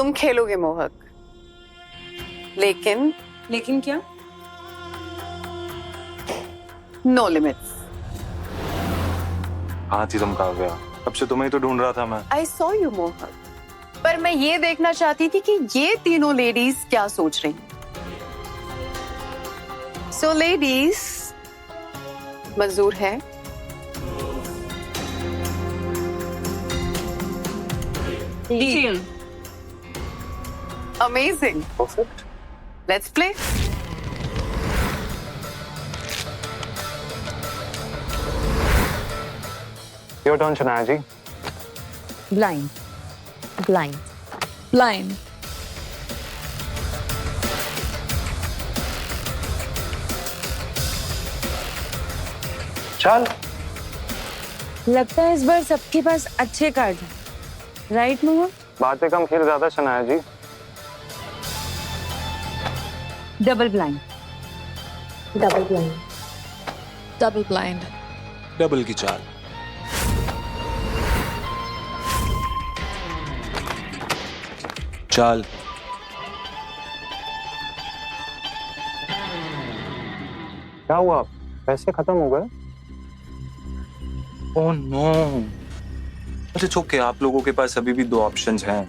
तुम खेलोगे मोहक, लेकिन क्या? No limits. हाँ थी तुम काव्या, अब से तुम्हें ही तो ढूंढ रहा था मैं। आई सॉ यू मोहक, पर मैं ये देखना चाहती थी कि ये तीनों लेडीज क्या सोच रही हैं। सो लेडीज, मंजूर है? Deal. Amazing, perfect. Let's play. Your turn Shanaya ji. Blind. Blind. Blind. चल। लगता है इस बार सबके पास अच्छे कार्ड हैं, राइट मोहन? बातें कम खेल ज्यादा Shanaya ji. Double blind. Double blind. Double blind. Double की चाल। चाल। क्या हुआ, पैसे खत्म हो गए? Oh no. अच्छा ओके, आप लोगों के पास अभी भी दो ऑप्शंस हैं।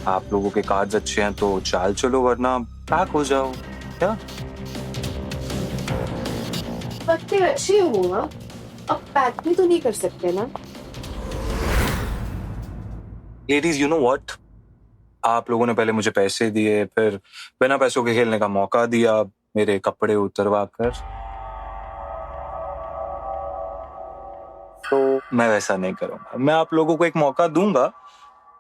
आप लोगों के कार्ड्स अच्छे हैं तो चाल चलो, वरना पैक हो जाओ। क्या? पत्ते अच्छे हो ना, अब पैक भी तो नहीं कर सकते ना। लेडीज यू नो व्हाट, आप लोगों ने पहले मुझे पैसे दिए, फिर बिना पैसों के खेलने का मौका दिया, मेरे कपड़े उतरवा कर। तो मैं वैसा नहीं करूंगा। मैं आप लोगों को एक मौका दूंगा।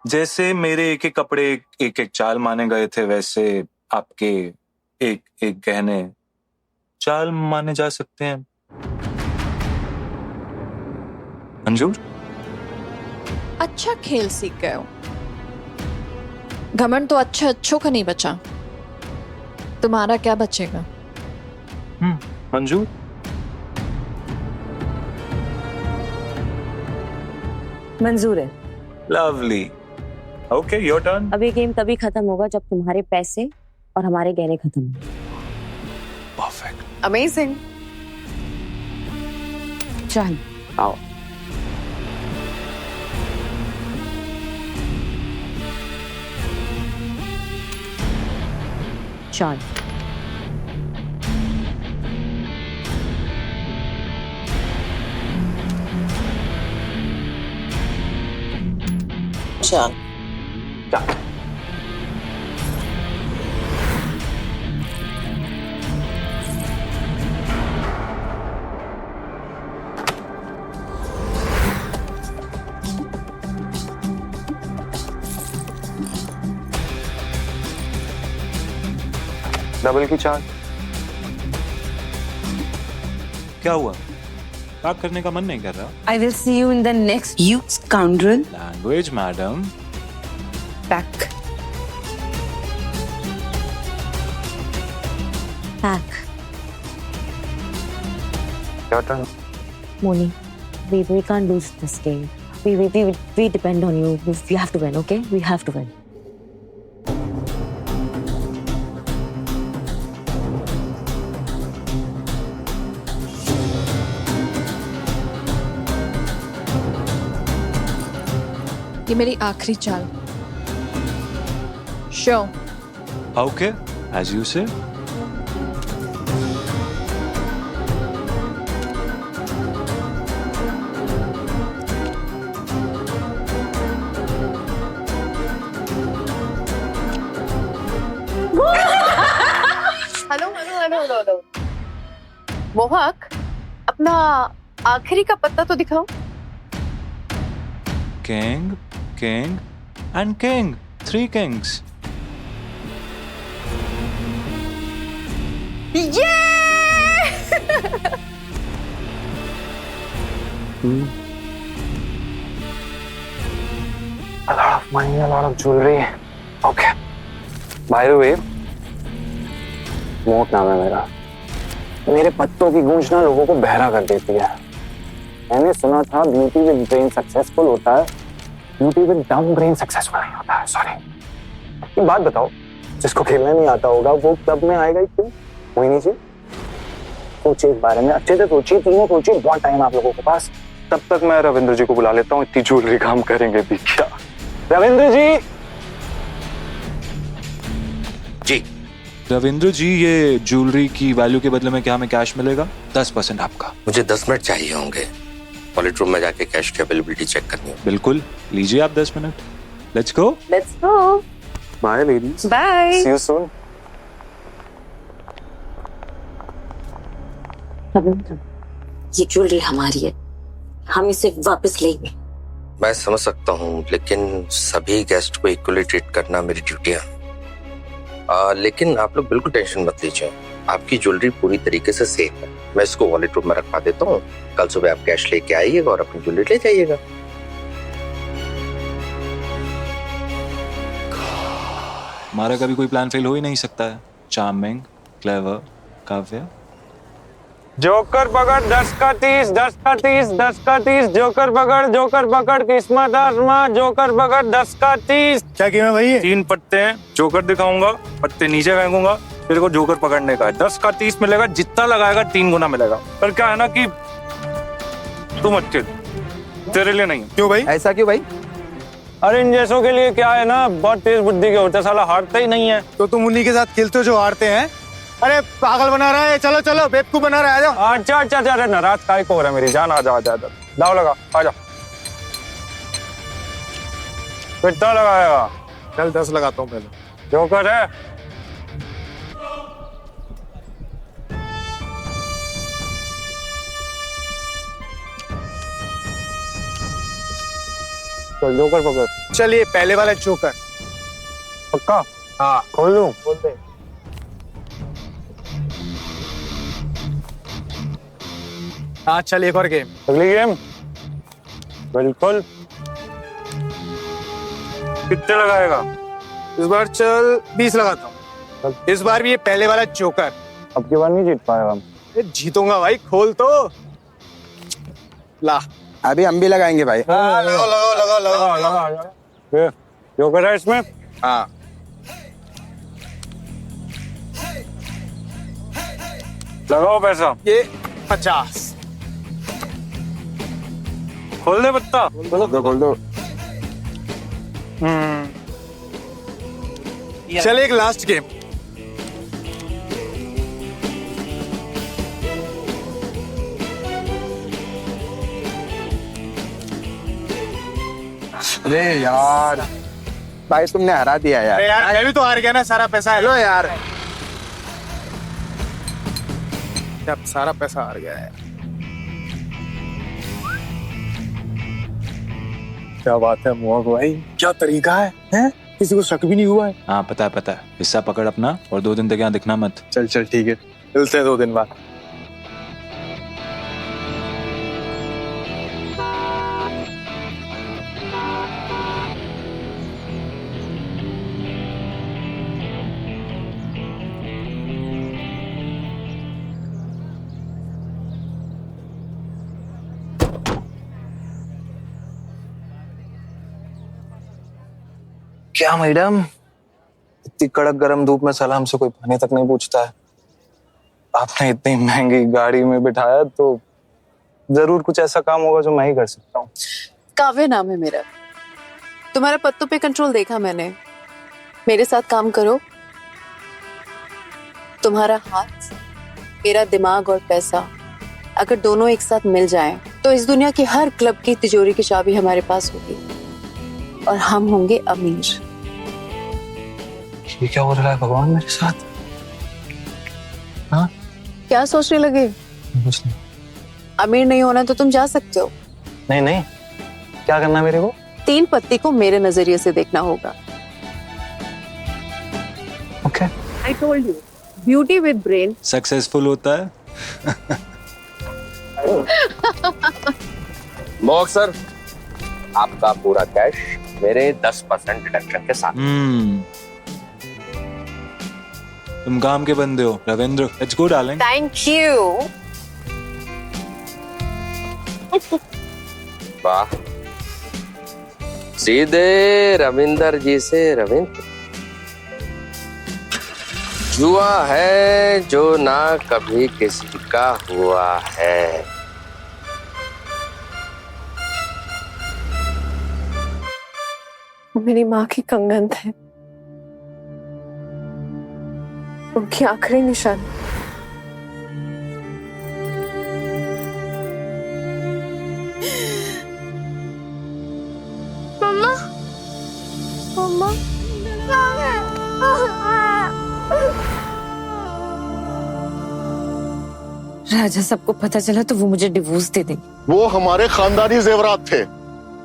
जैसे मेरे एक एक कपड़े एक एक चाल माने गए थे, वैसे आपके एक एक गहने चाल माने जा सकते हैं। मंजूर? अच्छा खेल सीख गए हो। घमंड तो अच्छों का नहीं बचा, तुम्हारा क्या बचेगा? मंजूर? मंजूर है। लवली। Okay, your turn. अब ये गेम तभी खत्म होगा जब तुम्हारे पैसे और हमारे गहने खत्म होंगे। परफेक्ट। अमेजिंग। चल आओ। चल चल। डबल की चाल। क्या हुआ? पैक करने का मन नहीं कर रहा? I will see you in the next, you scoundrel. Language madam. Pack. Pack. Your turn. Moni, we can't lose this game. We depend on you. We have to win, okay? We have to win. ये मेरी आखिरी चाल। Show. Okay, as you से। Hello. मोहक, अपना आखिरी का पत्ता तो दिखाओ। King, king and king. 3 Kings. ये A lot of money, a lot of jewelry. Okay. By the way, मोट नाम है मेरा। मेरे पत्तों की गूंज ना लोगों को बहरा कर देती है। मैंने सुना था ब्यूटी विद ब्रेन सक्सेसफुल होता है, ब्यूटी विद डम ब्रेन सक्सेसफुल नहीं होता है। सॉरी। एक बात बताओ, जिसको खेलना नहीं आता होगा वो क्लब में आएगा ही क्यों? वही नहीं चाहिए। सोचिए इस बारे में, अच्छे से सोचिए, तीनों सोचिए, बहुत टाइम आप लोगों के पास। तब तक मैं रविंद्र जी को बुला लेता हूँ, इतनी ज्वेलरी काम करेंगे भी क्या। रविंद्र जी। जी रविंद्र जी, ये ज्वेलरी की वैल्यू के बदले में क्या हमें कैश मिलेगा? 10% आपका। मुझे 10 मिनट चाहिए होंगे, वॉलेट रूम में जाके कैश की अवेलेबिलिटी चेक करनी है। बिल्कुल, लीजिए आप 10 minute. Let's go. Let's go. Bye ladies, bye. See you soon. Ravindra, ये ज्वेलरी हमारी है, हम इसे वापस लेंगे। मैं समझ सकता हूँ, लेकिन सभी गेस्ट को इक्वली ट्रीट करना मेरी ड्यूटी है। लेकिन आप लोग बिल्कुल टेंशन मत लीजिए, आपकी ज्वेलरी पूरी तरीके से सेफ है। मैं इसको वॉलेट रूम में रखवा देता हूँ, कल सुबह आप कैश लेके आइएगा और अपनी ज्वेलरी ले जाइएगा। हमारा कभी कोई प्लान फेल हो ही नहीं सकता है। Charming, clever, Kavya. जोकर पकड़ 10 का 30, 10 का 30, 10 का 30, जोकर पकड़ किस्मत आजमा, जोकर पकड़ 10 का 30। क्या गेम है भाई? 3 पत्ते हैं, जोकर दिखाऊंगा, पत्ते नीचे फेंकूंगा, तेरे को जोकर पकड़ने का है। 10 का 30 मिलेगा, जितना लगाएगा 3 गुना मिलेगा। पर क्या है ना कि तू मत खेल, तेरे लिए नहीं। क्यों भाई? ऐसा क्यों भाई? अरे इन जैसों के लिए क्या है ना, बहुत तेज बुद्धि के होते, साला हारता ही नहीं है। तो तुम उन्हीं के साथ खेलते हो जो हारते हैं। अरे पागल बना रहा है, चलो चलो बेवकूफ बना रहा है, आ जाओ। अच्छा, नाराज काय को हो रहा है मेरी जान, आ जा दाव लगा, आ जा। कितना लगाएगा? चल 10 लगाता हूँ पहले। जोकर है। तो जोकर पकड़। चलिए पहले वाला जोकर। पक्का? हाँ खोल लूं? खोल दे। हाँ चल एक और गेम। अगली गेम? बिल्कुल। कितने लगाएगा? इस बार चल 20 लगाता हूँ। इस बार भी ये पहले वाला जोकर। अब की बार नहीं जीत पाएगा हम। जीतूंगा भाई, खोल तो ला। अभी हम भी लगाएंगे भाई। लगाओ। जोकर है इसमें? हाँ लगाओ पैसा। ये 50। खोल दे पत्ता। खोल दो। चल एक लास्ट गेम। अरे यार भाई, तुमने हरा दिया यार। अरे यार मैं भी तो हार गया ना, सारा पैसा है। लो यार, अब सारा पैसा हार गया है। क्या बात है मोहक भाई, क्या तरीका है, हैं? किसी को शक भी नहीं हुआ है। हाँ पता है। हिस्सा पकड़ अपना, और 2 दिन तक यहाँ दिखना मत। चल ठीक है, मिलते हैं 2 दिन बाद। क्या मैडम, इतनी कड़क गरम धूप में सलाम से कोई पानी तक नहीं पूछता है। आपने इतनी महंगी गाड़ी में बिठाया तो जरूर कुछ ऐसा काम होगा जो मैं ही कर सकता हूँ। काव्य नाम है मेरा। तुम्हारा पत्तों पे कंट्रोल देखा मैंने। मेरे साथ काम करो, तुम्हारा हाथ, मेरा दिमाग और पैसा अगर दोनों एक साथ मिल जाएं, तो इस दुनिया की हर क्लब की तिजोरी की चाबी हमारे पास होगी और हम होंगे अमीर। ये क्या हो रहा है भगवान मेरे साथ? हाँ, क्या सोचने लगे? कुछ नहीं। अमीर नहीं होना तो तुम जा सकते हो। नहीं, क्या करना है मेरे को? 3 पत्ती को मेरे नजरिए से देखना होगा। Okay. I told you, beauty with brain successful होता है। मोहक सर, आपका पूरा कैश मेरे 10% डिडक्शन के साथ। तुम काम के बंदे हो Ravindra. Let's go darling. Thank you. वाह, सीधे रविंदर जी से रविंद्र। जुआ है जो ना कभी किसी का हुआ है। मेरी माँ की कंगन थे, उनकी आखिरी निशान। मम्मा, मम्मा, राजा सबको पता चला तो वो मुझे डिवोर्स दे देंगे। वो हमारे खानदानी जेवरात थे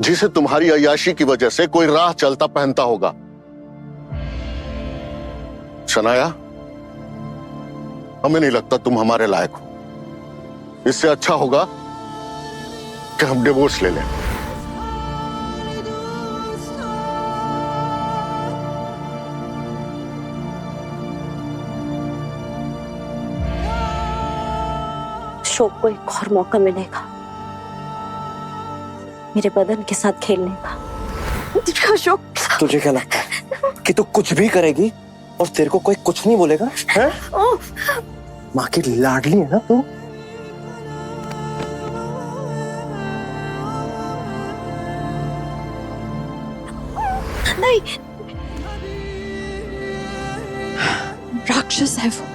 जिसे तुम्हारी अय्याशी की वजह से कोई राह चलता पहनता होगा। शनाया, हमें नहीं लगता तुम हमारे लायक हो। इससे अच्छा होगा कि हम डिवोर्स ले लें। अशोक को एक और मौका मिलेगा मेरे बदन के साथ खेलने का। अशोक, तुझे क्या लगता है कि तू कुछ भी करेगी और तेरे को कोई कुछ नहीं बोलेगा? हैं? माँ की लाडली है ना तू? नहीं, राक्षस है वो।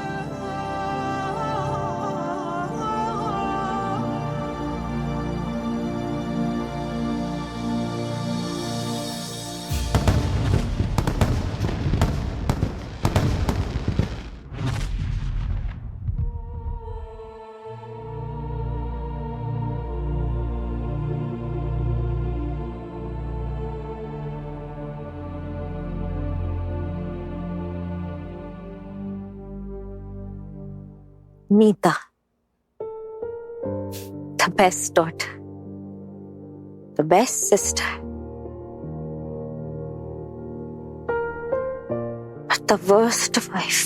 Nita, the best daughter, the best sister, but the worst wife.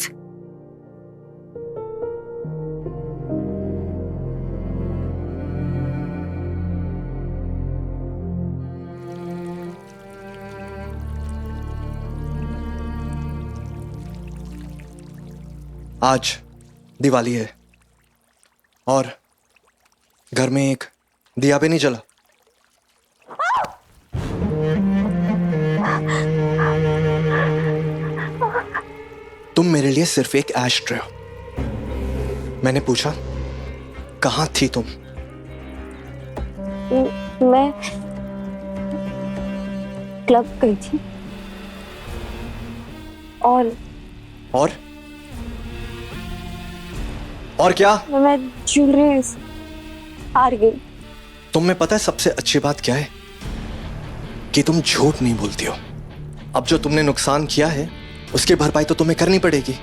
आज दिवाली है और घर में एक दिया भी नहीं जला। तुम मेरे लिए सिर्फ एक ऐश ट्रे हो। मैंने पूछा कहाँ थी तुम? मैं क्लब गई थी और क्या? मैं ज्वेलरी हार गई। तुम्हें पता है सबसे अच्छी बात क्या है? कि तुम झूठ नहीं बोलती हो। अब जो तुमने नुकसान किया है उसकी भरपाई तो तुम्हें करनी पड़ेगी।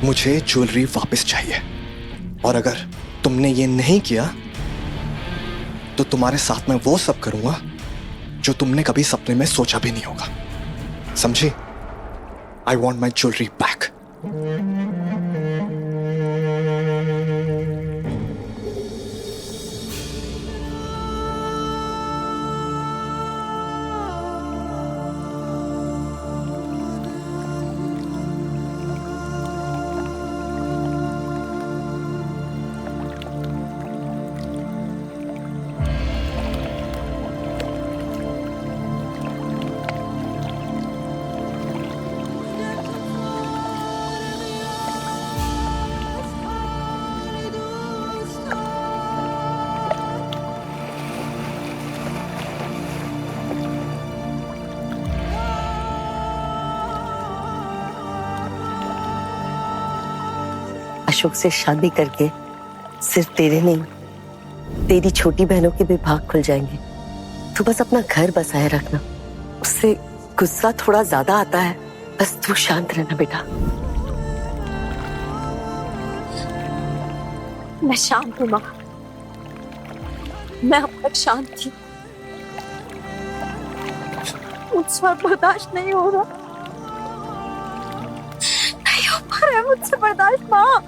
मुझे ज्वेलरी वापस चाहिए और अगर तुमने ये नहीं किया तो तुम्हारे साथ मैं वो सब करूंगा जो तुमने कभी सपने में सोचा भी नहीं होगा। समझी? I want my jewellery back. Ashok से शादी करके सिर्फ तेरे नहीं, तेरी छोटी बहनों के भी भाग खुल जाएंगे। तू बस अपना घर बसाए रखना। उससे गुस्सा थोड़ा ज्यादा आता है, बस तू शांत रहना बेटा। मैं शांत हूँ माँ, मैं अब तक शांत थी। मुझसे बर्दाश्त नहीं हो रहा, नहीं हो पा रहा है मुझसे बर्दाश्त माँ।